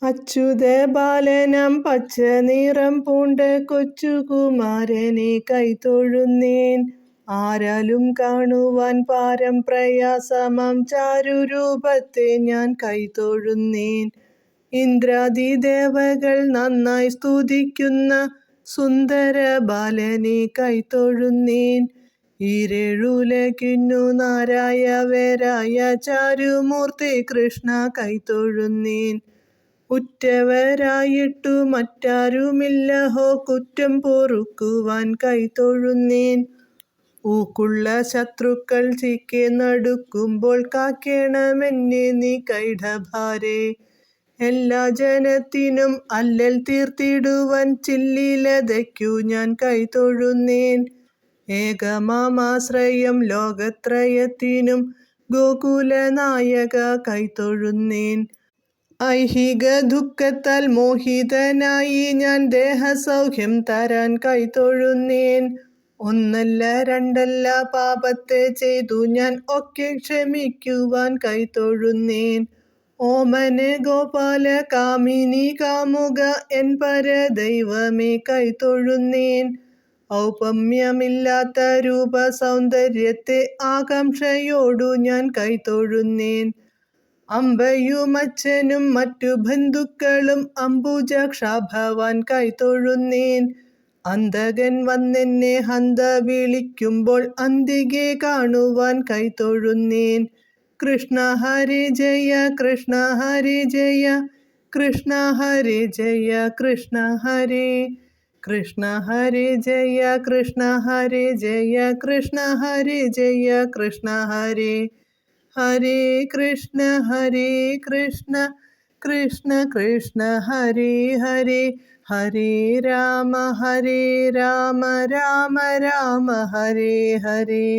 അച്യുത ബാലനം പച്ച നിറം പൂണ്ട കൊച്ചുകുമാരനെ കൈതൊഴുന്നേൻ. ആരാലും കാണുവാൻ പാരം പ്രയാസമാം ചാരുരൂപത്തെ ഞാൻ കൈതൊഴുന്നേൻ. ഇന്ദ്രാദി ദേവകൾ നന്നായി സ്തുതിക്കുന്ന സുന്ദര ബാലനെ കൈതൊഴുന്നേൻ. ഈരേഴുലകിന്നു നാരായവരായ ചാരുമൂർത്തി കൃഷ്ണ കൈതൊഴുന്നേൻ. ഉറ്റവരായിട്ടു മറ്റാരുമില്ലഹോ കുറ്റം പൊറുക്കുവാൻ കൈതൊഴുന്നേൻ. ഊക്കുള്ള ശത്രുക്കൾ ചീക്കെ നടുക്കുമ്പോൾ കാക്കേണമെന്നെ നീ കൈടഭാരേ. എല്ലാ ജനത്തിനും അല്ലൽ തീർത്തിടുവാൻ ചില്ലിലതയ്ക്കു ഞാൻ കൈതൊഴുന്നേൻ. ഏകമാശ്രയം ലോകത്രയത്തിനും ഗോകുലനായക കൈതൊഴുന്നേൻ. ഐഹിക ദുഃഖത്താൽ മോഹിതനായി ഞാൻ ദേഹസൗഖ്യം തരാൻ കൈതൊഴുന്നേൻ. ഒന്നല്ല രണ്ടല്ല പാപത്തെ ചെയ്തു ഞാൻ ഒക്കെ ക്ഷമിക്കുവാൻ കൈതൊഴുന്നേൻ. ഓമനെ ഗോപാല കാമിനി കാമുക എൻ പരദൈവമേ കൈതൊഴുന്നേൻ. ഔപമ്യമില്ലാത്ത രൂപ സൗന്ദര്യത്തെ ആകാംക്ഷയോടു ഞാൻ കൈതൊഴുന്നേൻ. അമ്പയുമച്ഛനും മറ്റു ബന്ധുക്കളും അംബുജാക്ഷാഭവാൻ കൈതൊഴുന്നേൻ. അന്തകൻ വന്നെന്നെ ഹന്ത വിളിക്കുമ്പോൾ അന്തികെ കാണുവാൻ കൈതൊഴുന്നേൻ. കൃഷ്ണ ഹരി ജയ കൃഷ്ണ ഹരി ജയ കൃഷ്ണ ഹരി ജയ കൃഷ്ണ ഹരി. കൃഷ്ണ ഹരി ജയ കൃഷ്ണ ഹരി ജയ കൃഷ്ണ ഹരി ജയ കൃഷ്ണ ഹരി. ഹരേ കൃഷ്ണ കൃഷ്ണ കൃഷ്ണ ഹരേ ഹരേ. ഹരേ രാമ രാമ രാമ ഹരേ ഹരേ.